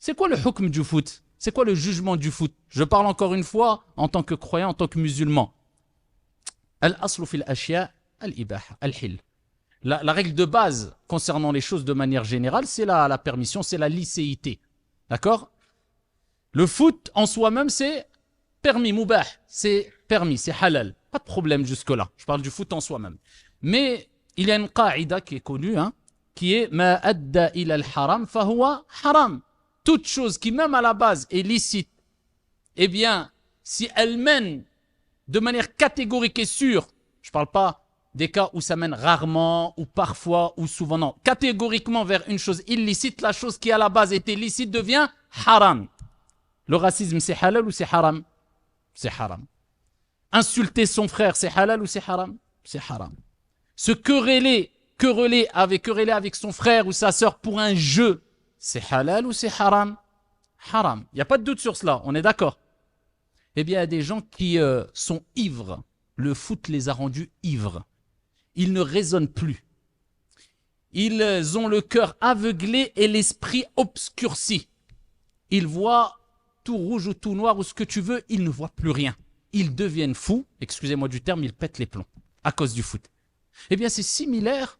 C'est quoi le hukm du foot? C'est quoi le jugement du foot? Je parle encore une fois en tant que croyant, en tant que musulman. Al-aslu fil ashya al-ibaha, al-hil. La règle de base concernant les choses de manière générale, c'est la permission, c'est la licéité. D'accord? Le foot en soi-même, c'est permis, mubah, c'est permis, c'est halal. Pas de problème jusque-là. Je parle du foot en soi-même. Mais il y a une qa'ida qui est connue, qui est ma adda ila al-haram fahuwa haram. Toute chose qui, même à la base, est licite, eh bien, si elle mène de manière catégorique et sûre, je ne parle pas des cas où ça mène rarement, ou parfois, ou souvent, non. Catégoriquement vers une chose illicite, la chose qui à la base était licite devient haram. Le racisme, c'est halal ou c'est haram? C'est haram. Insulter son frère, c'est halal ou c'est haram? C'est haram. Se quereller avec son frère ou sa sœur pour un jeu, c'est halal ou c'est haram? Haram. Il n'y a pas de doute sur cela, on est d'accord? Eh bien, il y a des gens qui sont ivres. Le foot les a rendus ivres. Ils ne raisonnent plus. Ils ont le cœur aveuglé et l'esprit obscurci. Ils voient tout rouge ou tout noir ou ce que tu veux, ils ne voient plus rien. Ils deviennent fous, excusez-moi du terme, ils pètent les plombs à cause du foot. Eh bien, c'est similaire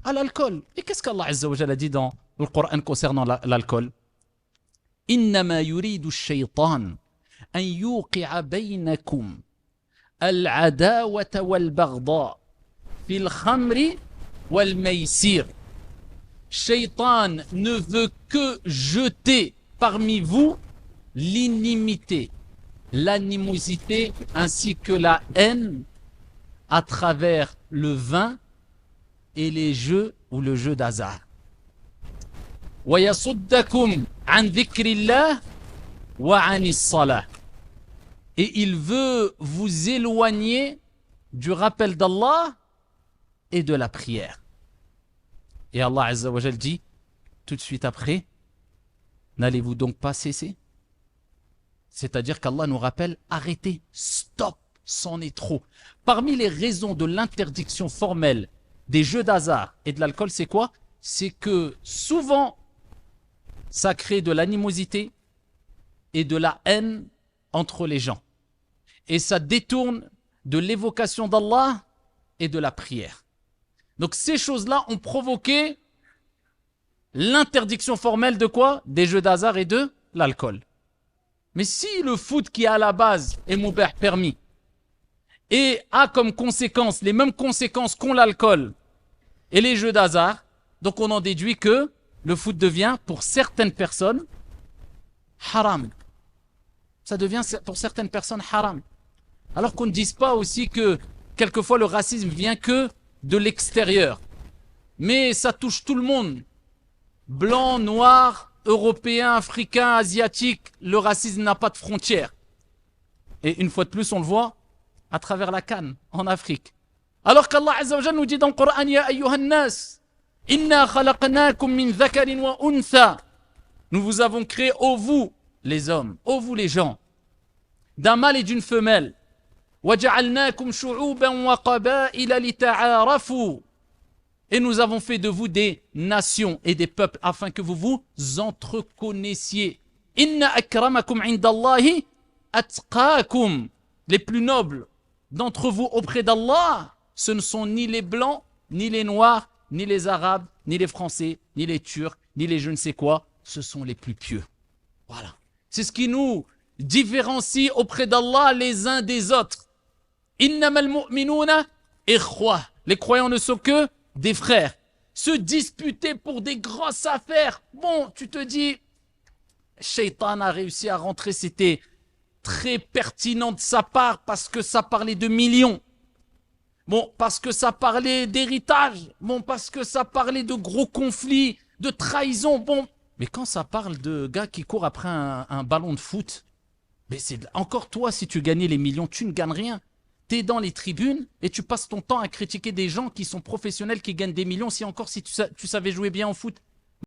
à l'alcool. Et qu'est-ce qu'Allah Azza wa Jalla a dit dans le Coran concernant l'alcool? Innama yuridu shaytan an yuqi'a baynakum al-adawata wal-baghda fil khamri wal-maysir. Shaytan ne veut que jeter parmi vous l'inimité, l'animosité ainsi que la haine à travers le vin et les jeux ou le jeu d'hasard. وَيَصُدَّكُمْ عَنْ ذِكْرِ اللَّهِ وَعَنِ الصَّلَاةِ. Et il veut vous éloigner du rappel d'Allah et de la prière. Et Allah Azza wa Jal dit tout de suite après, n'allez-vous donc pas cesser? C'est-à-dire qu'Allah nous rappelle, arrêtez, stop, c'en est trop. Parmi les raisons de l'interdiction formelle des jeux d'hasard et de l'alcool, c'est quoi? C'est que souvent, ça crée de l'animosité et de la haine entre les gens. Et ça détourne de l'évocation d'Allah et de la prière. Donc ces choses-là ont provoqué l'interdiction formelle de quoi? Des jeux d'hasard et de l'alcool. Mais si le foot qui à la base est mubah, permis, et a comme conséquence les mêmes conséquences qu'ont l'alcool et les jeux d'hasard, donc on en déduit que le foot devient pour certaines personnes haram. Ça devient pour certaines personnes haram. Alors qu'on ne dise pas aussi que quelquefois le racisme vient que de l'extérieur. Mais ça touche tout le monde. Blanc, noir, européen, africain, asiatique, le racisme n'a pas de frontières. Et une fois de plus, on le voit à travers la canne en Afrique. Alors qu'Allah Azza wa Jalla nous dit dans le Coran, Ya ayyuhan nas, inna khalaqnakum min dhakarin wa untha. Nous vous avons créé, ô vous les hommes, ô vous les gens, d'un mâle et d'une femelle. وَجَعَلْنَاكُمْ شُعُوبًا وَقَبَائِلَ لِتَعَارَفُوا. Et nous avons fait de vous des nations et des peuples afin que vous vous entreconnaissiez. Inna akramakum indallahi atqakum. Les plus nobles d'entre vous auprès d'Allah, ce ne sont ni les blancs, ni les noirs, ni les arabes, ni les français, ni les turcs, ni les je ne sais quoi. Ce sont les plus pieux. Voilà. C'est ce qui nous différencie auprès d'Allah les uns des autres. Innamal mu'minuna ikhwa. Les croyants ne sont que des frères. Se disputer pour des grosses affaires. Bon, tu te dis, Shaitan a réussi à rentrer, c'était très pertinent de sa part parce que ça parlait de millions. Bon, parce que ça parlait d'héritage. Bon, parce que ça parlait de gros conflits, de trahison. Bon, mais quand ça parle de gars qui courent après un ballon de foot, mais c'est encore toi, si tu gagnais les millions, tu ne gagnes rien. Tu es dans les tribunes et tu passes ton temps à critiquer des gens qui sont professionnels, qui gagnent des millions, si tu savais jouer bien au foot.